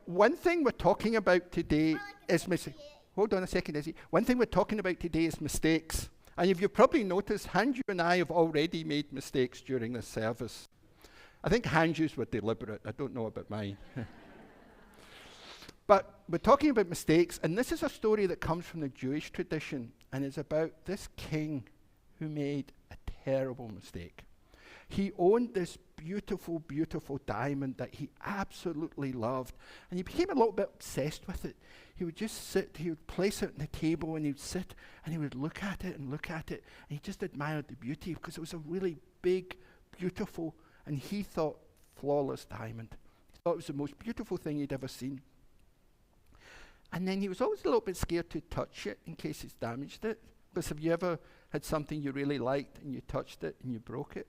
one thing we're talking about today is hold on a second, Izzy. One thing we're talking about today is mistakes. And if you've probably noticed, Hanju and I have already made mistakes during this service. I think Hanju's were deliberate. I don't know about mine. But we're talking about mistakes, and this is a story that comes from the Jewish tradition, and it's about this king who made a terrible mistake. He owned this beautiful, beautiful diamond that he absolutely loved, and he became a little bit obsessed with it. He would just sit, he would place it on the table, and he would sit, and he would look at it, and he just admired the beauty, because it was a really big, beautiful, and he thought flawless diamond. He thought it was the most beautiful thing he'd ever seen. And then he was always a little bit scared to touch it in case it's damaged it. Because have you ever had something you really liked and you touched it and you broke it?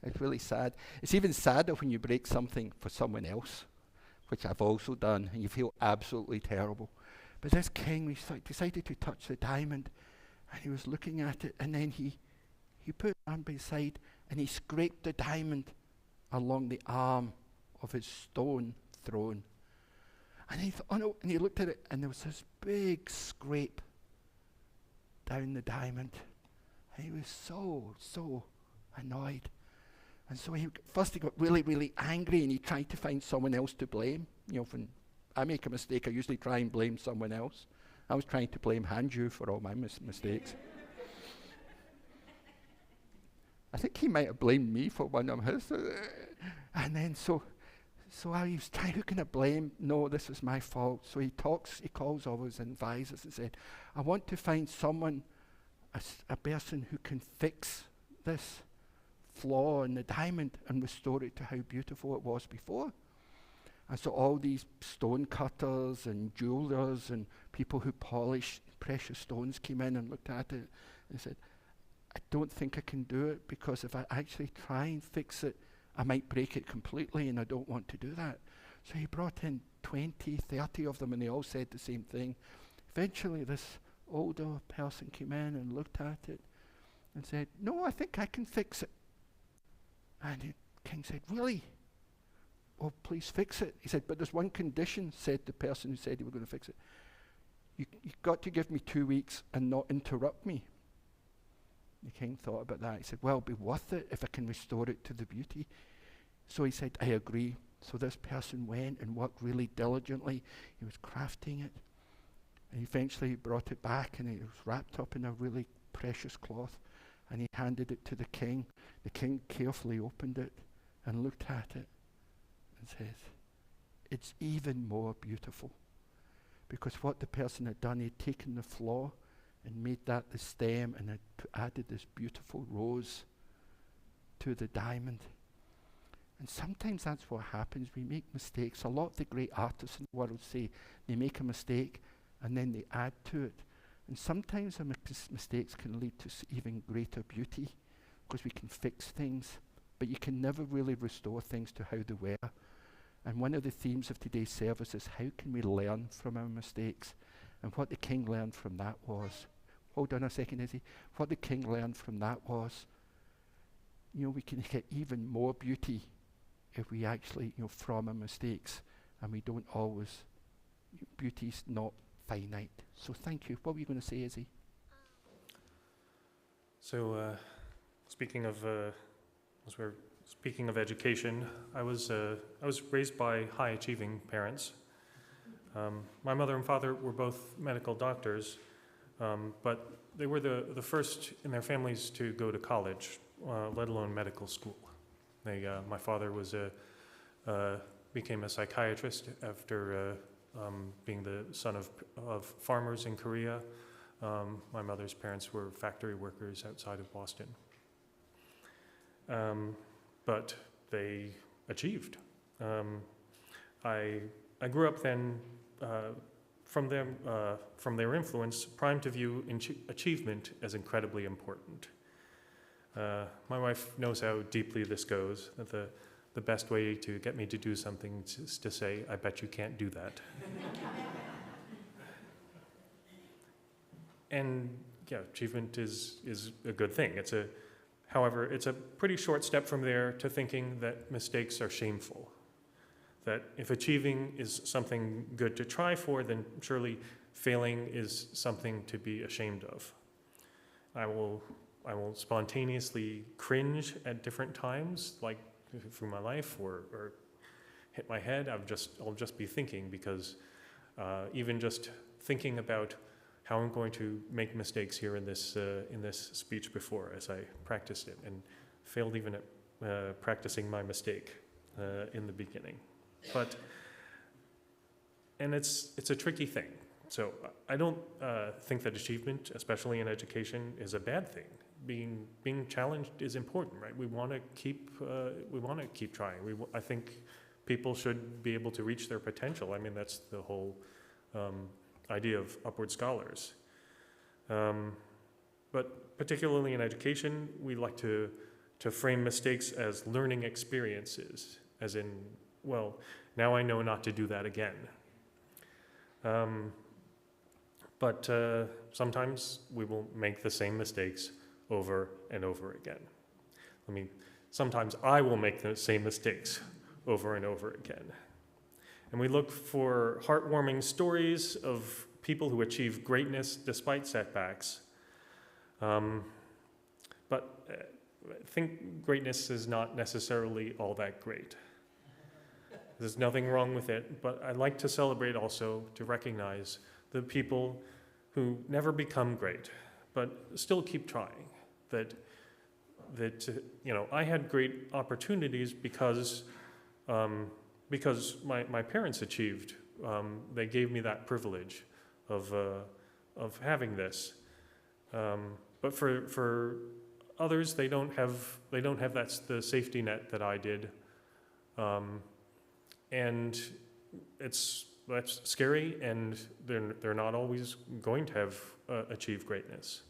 It's really sad. It's even sadder when you break something for someone else, which I've also done, and you feel absolutely terrible. But this king decided to touch the diamond, and he was looking at it, and then he put his arm by his side, and he scraped the diamond along the arm of his stone throne. And he thought, oh no, and he looked at it, and there was this big scrape down the diamond. And he was so annoyed. And so he got really, really angry, and he tried to find someone else to blame. You know, when I make a mistake, I usually try and blame someone else. I was trying to blame Hanju for all my mistakes. I think he might have blamed me for one of his. And then so I was trying, who can I blame? No, this is my fault. So he calls all his advisors and said, I want to find someone, a person who can fix this flaw in the diamond and restore it to how beautiful it was before. And so all these stone cutters and jewelers and people who polish precious stones came in and looked at it and said, I don't think I can do it, because if I actually try and fix it, I might break it completely, and I don't want to do that. So he brought in 20, 30 of them, and they all said the same thing. Eventually, this older person came in and looked at it and said, no, I think I can fix it. And the king said, really? Well, please fix it. He said, but there's one condition, said the person who said he was going to fix it. You've got to give me 2 weeks and not interrupt me. The king thought about that. He said, well, it'll be worth it if I can restore it to the beauty. So he said, I agree. So this person went and worked really diligently. He was crafting it. And eventually he brought it back, and it was wrapped up in a really precious cloth. And he handed it to the king. The king carefully opened it and looked at it and says, it's even more beautiful. Because what the person had done, he'd taken the flaw and made that the stem, and had added this beautiful rose to the diamond. And sometimes that's what happens. We make mistakes. A lot of the great artists in the world say they make a mistake and then they add to it. And sometimes our mistakes can lead to even greater beauty, because we can fix things, but you can never really restore things to how they were. And one of the themes of today's service is, how can we learn from our mistakes? And what the king learned from that was, hold on a second, Izzy. What the king learned from that was, we can get even more beauty if we actually, from our mistakes, and we don't always, beauty's not finite. So thank you. What were you going to say, Izzy? So, speaking of education, I was raised by high-achieving parents. My mother and father were both medical doctors, but they were the first in their families to go to college, let alone medical school. My father became a psychiatrist after being the son of farmers in Korea. My mother's parents were factory workers outside of Boston. But they achieved. I grew up then from their influence, primed to view achievement as incredibly important. My wife knows how deeply this goes. That the best way to get me to do something is to say, "I bet you can't do that." And yeah, achievement is a good thing. However, it's a pretty short step from there to thinking that mistakes are shameful. That if achieving is something good to try for, then surely failing is something to be ashamed of. I will spontaneously cringe at different times, like through my life, or hit my head. I'll just be thinking, because even just thinking about how I'm going to make mistakes here in this speech before, as I practiced it, and failed even at practicing my mistake in the beginning. And it's a tricky thing. So I don't think that achievement, especially in education, is a bad thing. Being challenged is important, right? We want to keep trying. I think people should be able to reach their potential. I mean, that's the whole idea of upward scholars. But particularly in education, we like to frame mistakes as learning experiences, as in, well, now I know not to do that again. But sometimes we will make the same mistakes over and over again. Sometimes I will make the same mistakes over and over again. And we look for heartwarming stories of people who achieve greatness despite setbacks. But I think greatness is not necessarily all that great. There's nothing wrong with it, but I like to celebrate also, to recognize the people who never become great, but still keep trying. That I had great opportunities because my parents achieved. They gave me that privilege of having this. But for others, they don't have the safety net that I did. And that's scary, and they're not always going to have achieved greatness.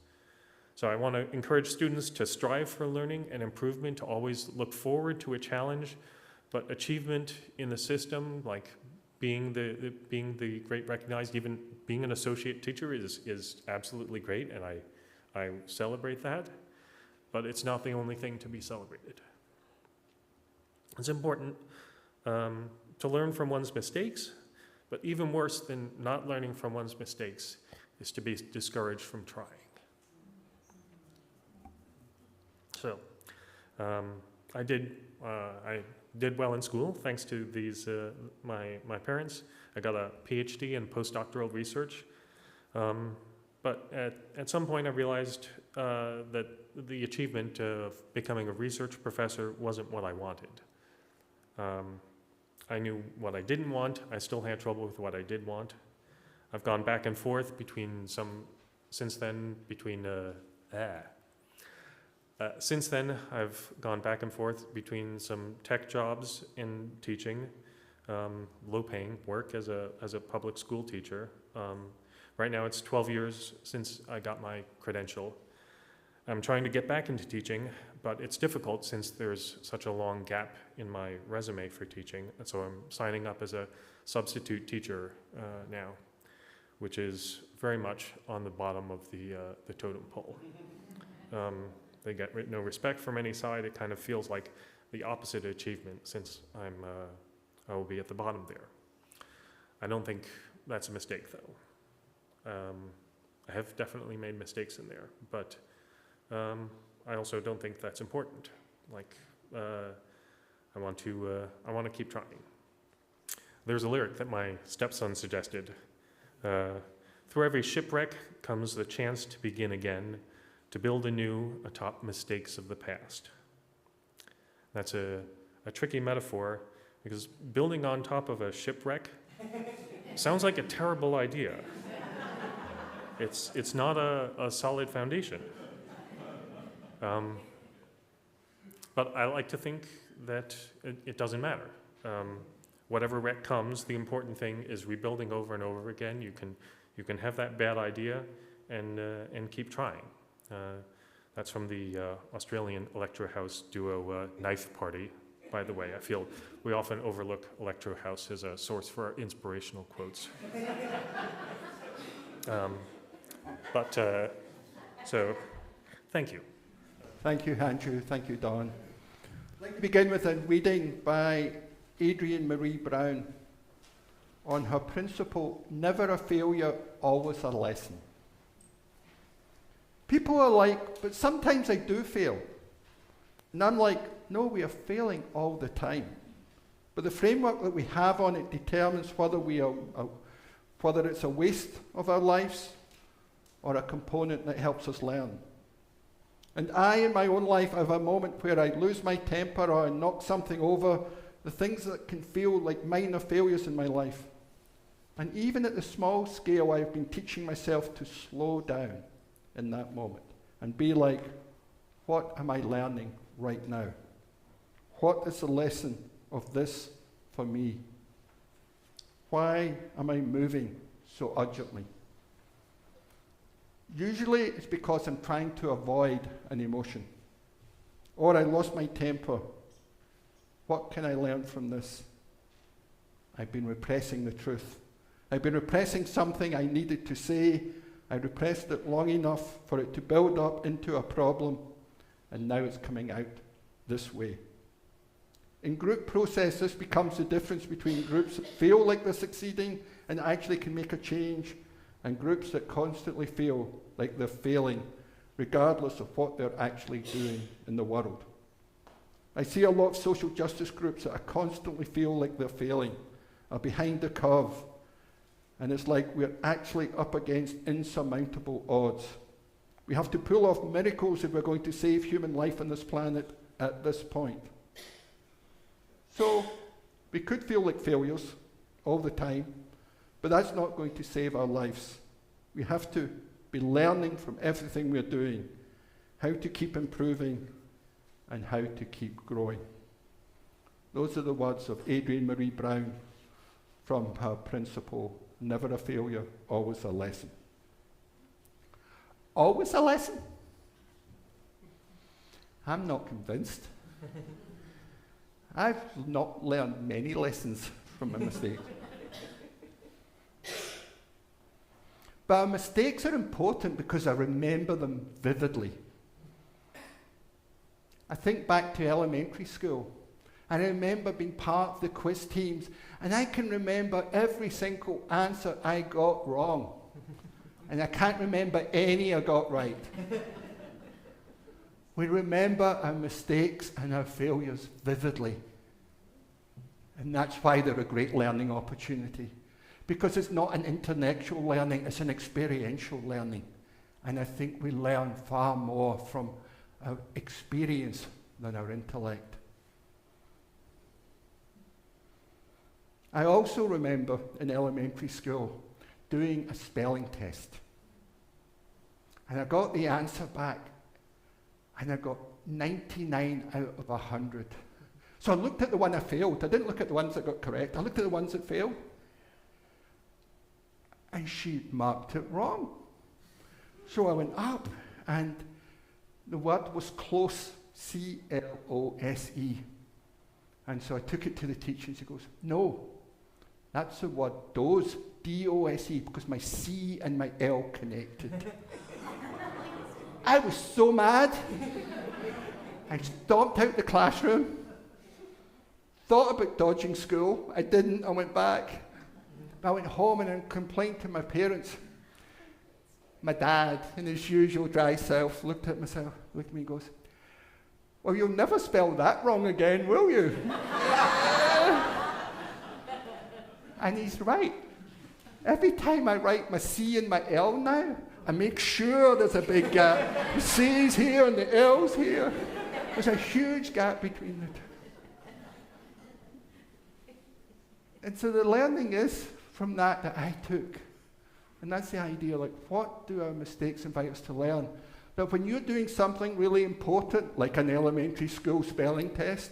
So I want to encourage students to strive for learning and improvement, to always look forward to a challenge, but achievement in the system, like being the great recognized, even being an associate teacher is absolutely great, and I celebrate that, but it's not the only thing to be celebrated. It's important to learn from one's mistakes, but even worse than not learning from one's mistakes is to be discouraged from trying. So, I did well in school thanks to these my parents. I got a PhD in postdoctoral research, but at some point I realized that the achievement of becoming a research professor wasn't what I wanted. I knew what I didn't want. I still had trouble with what I did want. I've gone back and forth since then I've gone back and forth between some tech jobs and teaching, low-paying work as a public school teacher. Right now it's 12 years since I got my credential. I'm trying to get back into teaching, but it's difficult since there's such a long gap in my resume for teaching. And so I'm signing up as a substitute teacher now, which is very much on the bottom of the totem pole. They get no respect from any side. It kind of feels like the opposite achievement, since I will be at the bottom there. I don't think that's a mistake, though. I have definitely made mistakes in there, but I also don't think that's important. Like, I want to keep trying. There's a lyric that my stepson suggested. Through every shipwreck comes the chance to begin again, to build anew atop mistakes of the past. That's a tricky metaphor, because building on top of a shipwreck sounds like a terrible idea. It's not a solid foundation. But I like to think that it doesn't matter. Whatever wreck comes, the important thing is rebuilding over and over again. You can have that bad idea and keep trying. That's from the Australian Electro House duo Knife Party, by the way. I feel we often overlook Electro House as a source for our inspirational quotes. So, thank you. Thank you, Hanju. Thank you, Don. I'd like to begin with a reading by Adrienne Maree Brown on her principle, never a failure, always a lesson. People are like, but sometimes I do fail. And I'm like, no, we are failing all the time. But the framework that we have on it determines whether whether it's a waste of our lives or a component that helps us learn. And I, in my own life, have a moment where I lose my temper or I knock something over, the things that can feel like minor failures in my life. And even at the small scale, I've been teaching myself to slow down in that moment and be like, what am I learning right now? What is the lesson of this for me? Why am I moving so urgently? Usually it's because I'm trying to avoid an emotion. Or I lost my temper. What can I learn from this? I've been repressing the truth. I've been repressing something I needed to say. I repressed it long enough for it to build up into a problem, and now it's coming out this way. In group process, this becomes the difference between groups that feel like they're succeeding and actually can make a change, and groups that constantly feel like they're failing, regardless of what they're actually doing in the world. I see a lot of social justice groups that constantly feel like they're failing, are behind the curve, and it's like we're actually up against insurmountable odds. We have to pull off miracles if we're going to save human life on this planet at this point. So, we could feel like failures all the time, but that's not going to save our lives. We have to be learning from everything we're doing, how to keep improving and how to keep growing. Those are the words of Adrienne Maree Brown from her principle, never a failure, always a lesson. Always a lesson? I'm not convinced. I've not learned many lessons from my mistakes. But our mistakes are important because I remember them vividly. I think back to elementary school, and I remember being part of the quiz teams, and I can remember every single answer I got wrong. And I can't remember any I got right. We remember our mistakes and our failures vividly. And that's why they're a great learning opportunity. Because it's not an intellectual learning, it's an experiential learning. And I think we learn far more from our experience than our intellect. I also remember in elementary school doing a spelling test. And I got the answer back, and I got 99 out of 100. So I looked at the one I failed. I didn't look at the ones that got correct. I looked at the ones that failed. And she marked it wrong. So I went up, and the word was close, C-L-O-S-E. And so I took it to the teacher, and she goes, no, that's the word dose, D-O-S-E, because my C and my L connected. I was so mad. I stomped out the classroom, thought about dodging school. I didn't, I went back. I went home and I complained to my parents. My dad, in his usual dry self, looked at me and goes, well, you'll never spell that wrong again, will you? And he's right. Every time I write my C and my L now, I make sure there's a big gap. The C's here and the L's here. There's a huge gap between the two. And so the learning is from that I took. And that's the idea, like, what do our mistakes invite us to learn? That when you're doing something really important, like an elementary school spelling test,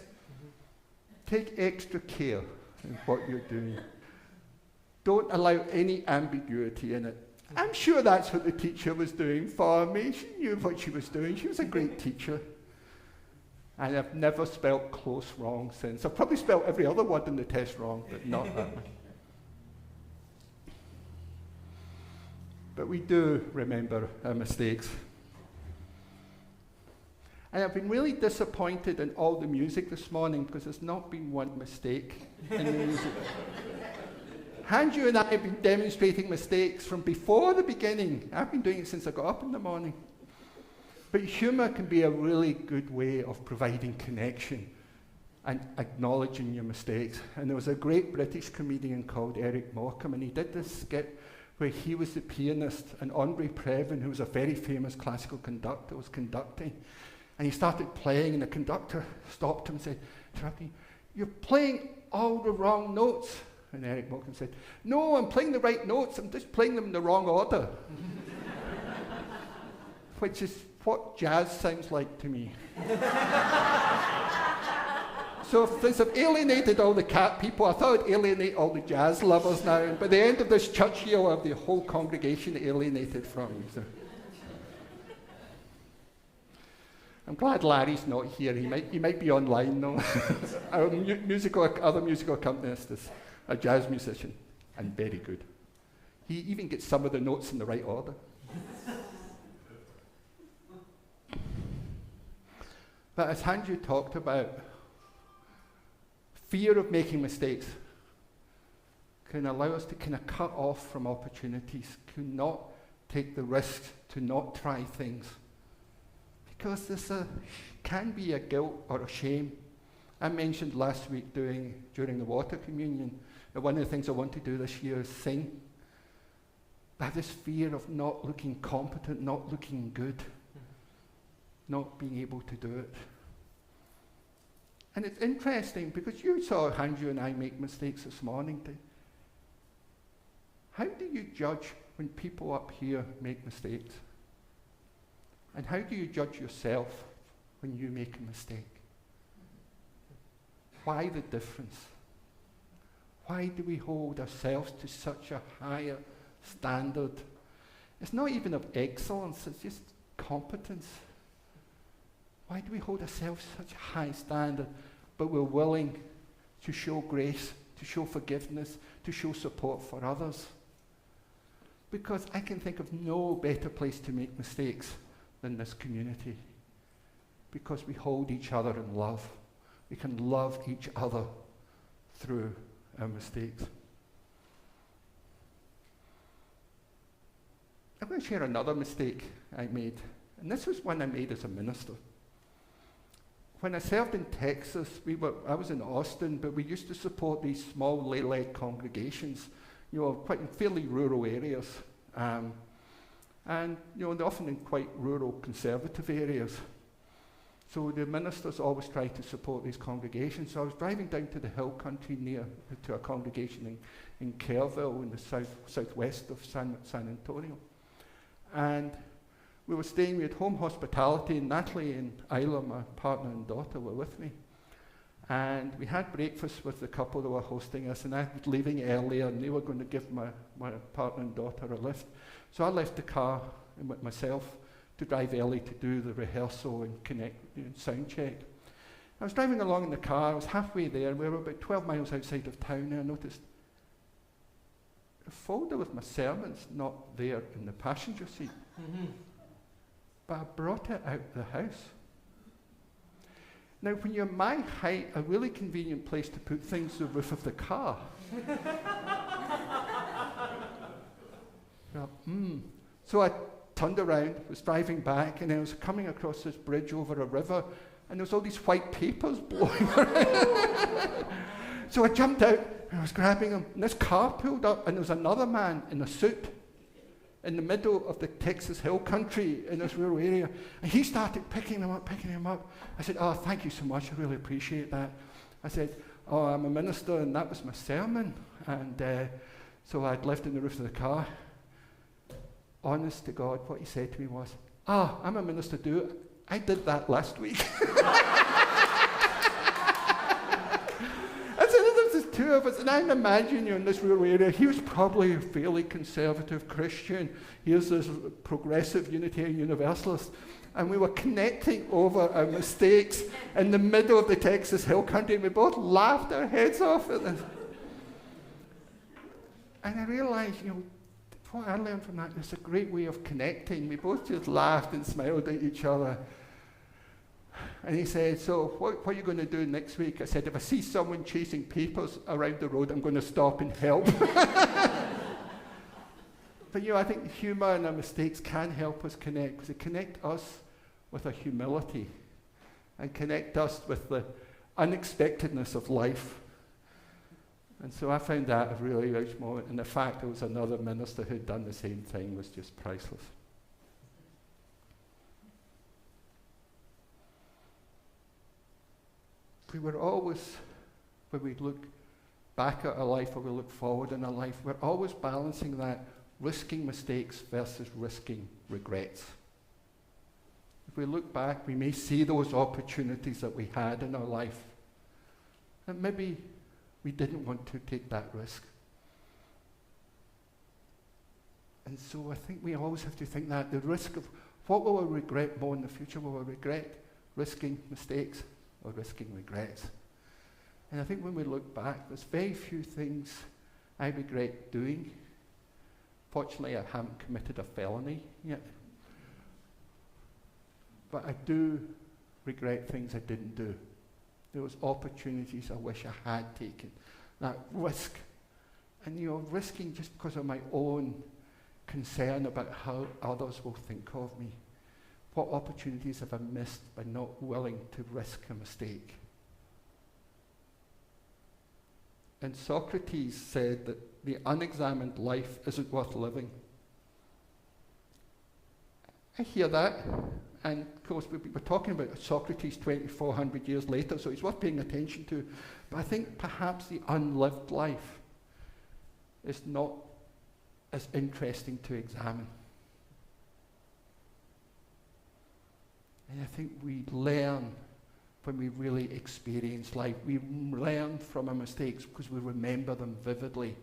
take extra care in what you're doing. Don't allow any ambiguity in it. I'm sure that's what the teacher was doing for me. She knew what she was doing. She was a great teacher. And I've never spelt close wrong since. I've probably spelt every other word in the test wrong, but not that one. But we do remember our mistakes. And I've been really disappointed in all the music this morning because there's not been one mistake in the music. Hanju and I have been demonstrating mistakes from before the beginning. I've been doing it since I got up in the morning. But humour can be a really good way of providing connection and acknowledging your mistakes. And there was a great British comedian called Eric Morecambe, and he did this skit where he was the pianist, and Andre Previn, who was a very famous classical conductor, was conducting. And he started playing, and the conductor stopped him and said, "You're playing all the wrong notes." And Eric Morecambe said, "No, I'm playing the right notes, I'm just playing them in the wrong order." Which is what jazz sounds like to me. So since I've alienated all the cat people, I thought I'd alienate all the jazz lovers now. And by the end of this church year, I'll have the whole congregation alienated from me. So. I'm glad Larry's not here. He might be online though. Our other musical accompanist is a jazz musician and very good. He even gets some of the notes in the right order. But as Hanju talked about, fear of making mistakes can allow us to kind of cut off from opportunities, to not take the risk, to not try things. Because can be a guilt or a shame. I mentioned last week during the water communion that one of the things I want to do this year is sing. I have this fear of not looking competent, not looking good, not being able to do it. And it's interesting because you saw Hanju and I make mistakes this morning. How do you judge when people up here make mistakes? And how do you judge yourself when you make a mistake? Why the difference? Why do we hold ourselves to such a higher standard? It's not even of excellence, it's just competence. Why do we hold ourselves to such a high standard, but we're willing to show grace, to show forgiveness, to show support for others? Because I can think of no better place to make mistakes than this community. Because we hold each other in love. We can love each other through our mistakes. I'm going to share another mistake I made. And this was one I made as a minister. When I served in Texas, I was in Austin, but we used to support these small lay-led congregations, quite in fairly rural areas. And they're often in quite rural conservative areas. So the ministers always try to support these congregations. So I was driving down to the hill country near to a congregation in Kerrville in the southwest of San Antonio. And we had home hospitality, and Natalie and Isla, my partner and daughter, were with me. And we had breakfast with the couple that were hosting us, and I was leaving earlier, and they were going to give my partner and daughter a lift. So I left the car with myself to drive early to do the rehearsal and sound check. I was driving along in the car, I was halfway there, we were about 12 miles outside of town, and I noticed a folder with my sermons not there in the passenger seat. Mm-hmm. But I brought it out the house. Now, when you're my height, a really convenient place to put things is the roof of the car. So I turned around, was driving back, and I was coming across this bridge over a river, and there was all these white papers blowing around. So I jumped out, and I was grabbing them, and this car pulled up, and there was another man in a suit in the middle of the Texas hill country in this rural area. And he started picking them up. I said, "Oh, thank you so much, I really appreciate that." I said, "Oh, I'm a minister, and that was my sermon." And so I'd left in the roof of the car. Honest to God, what he said to me was, "I'm a minister too. I did that last week." Two of us, and I imagine in this rural area, he was probably a fairly conservative Christian. Here's this progressive Unitarian Universalist, and we were connecting over our mistakes in the middle of the Texas hill country, and we both laughed our heads off at this. And I realized, what I learned from that is a great way of connecting. We both just laughed and smiled at each other. And he said, so what are you going to do next week? I said, if I see someone chasing papers around the road, I'm going to stop and help. But I think humour and our mistakes can help us connect, because they connect us with our humility and connect us with the unexpectedness of life. And so I found that a really rich moment, and the fact there was another minister who'd done the same thing was just priceless. We were always, when we look back at our life or we look forward in our life, we're always balancing that risking mistakes versus risking regrets. If we look back, we may see those opportunities that we had in our life, and maybe we didn't want to take that risk. And so I think we always have to think that the risk of what will we regret more in the future? Will we regret risking mistakes or risking regrets? And I think when we look back, there's very few things I regret doing. Fortunately, I haven't committed a felony yet. But I do regret things I didn't do. There was opportunities I wish I had taken. That risk. And risking just because of my own concern about how others will think of me. What opportunities have I missed by not willing to risk a mistake? And Socrates said that the unexamined life isn't worth living. I hear that, and of course we're talking about Socrates 2,400 years later, so it's worth paying attention to. But I think perhaps the unlived life is not as interesting to examine. And I think we learn when we really experience life. We learn from our mistakes because we remember them vividly.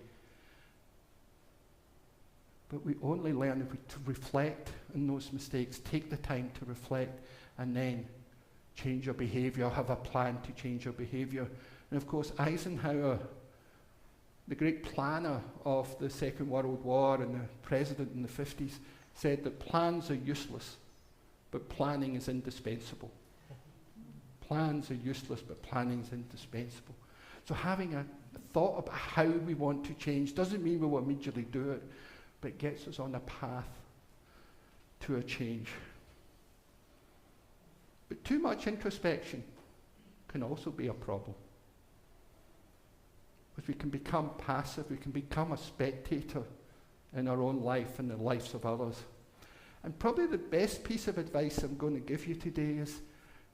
But we only learn if we reflect on those mistakes, take the time to reflect, and then change our behaviour, have a plan to change our behaviour. And of course, Eisenhower, the great planner of the Second World War and the president in the 50s, said that plans are useless, but planning is indispensable. Plans are useless, but planning is indispensable. So having a thought about how we want to change doesn't mean we will immediately do it, but it gets us on a path to a change. But too much introspection can also be a problem. Because we can become passive, we can become a spectator in our own life and the lives of others. And probably the best piece of advice I'm going to give you today is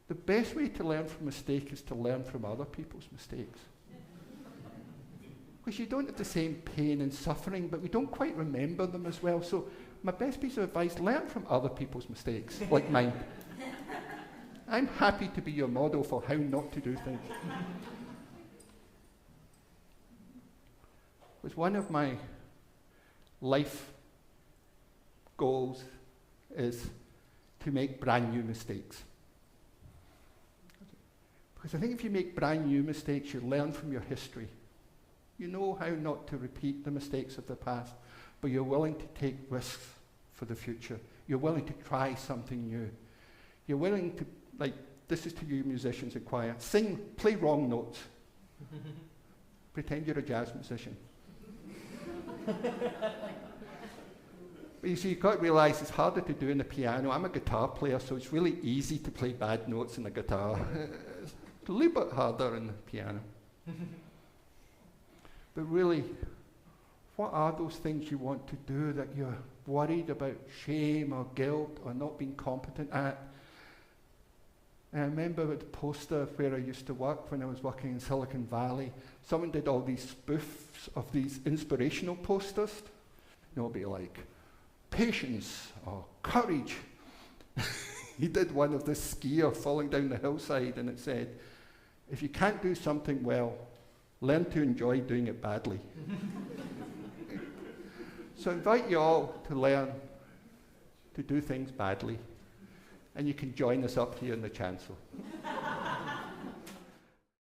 the best way to learn from mistake is to learn from other people's mistakes. Because you don't have the same pain and suffering, but we don't quite remember them as well. So my best piece of advice, learn from other people's mistakes, like mine. I'm happy to be your model for how not to do things. Because one of my life goals is to make brand new mistakes. Because I think if you make brand new mistakes, you learn from your history. You know how not to repeat the mistakes of the past, but you're willing to take risks for the future. You're willing to try something new. You're willing to, this is to you musicians in choir, play wrong notes. Pretend you're a jazz musician. But you see, you've got to realise it's harder to do in the piano. I'm a guitar player, so it's really easy to play bad notes in the guitar. It's a little bit harder in the piano. But really, what are those things you want to do that you're worried about shame or guilt or not being competent at? And I remember with the poster where I used to work when I was working in Silicon Valley, someone did all these spoofs of these inspirational posters. It'll be like, patience or courage. He did one of this skier falling down the hillside, and it said, if you can't do something well, learn to enjoy doing it badly. So I invite you all to learn to do things badly. And you can join us up here in the chancel.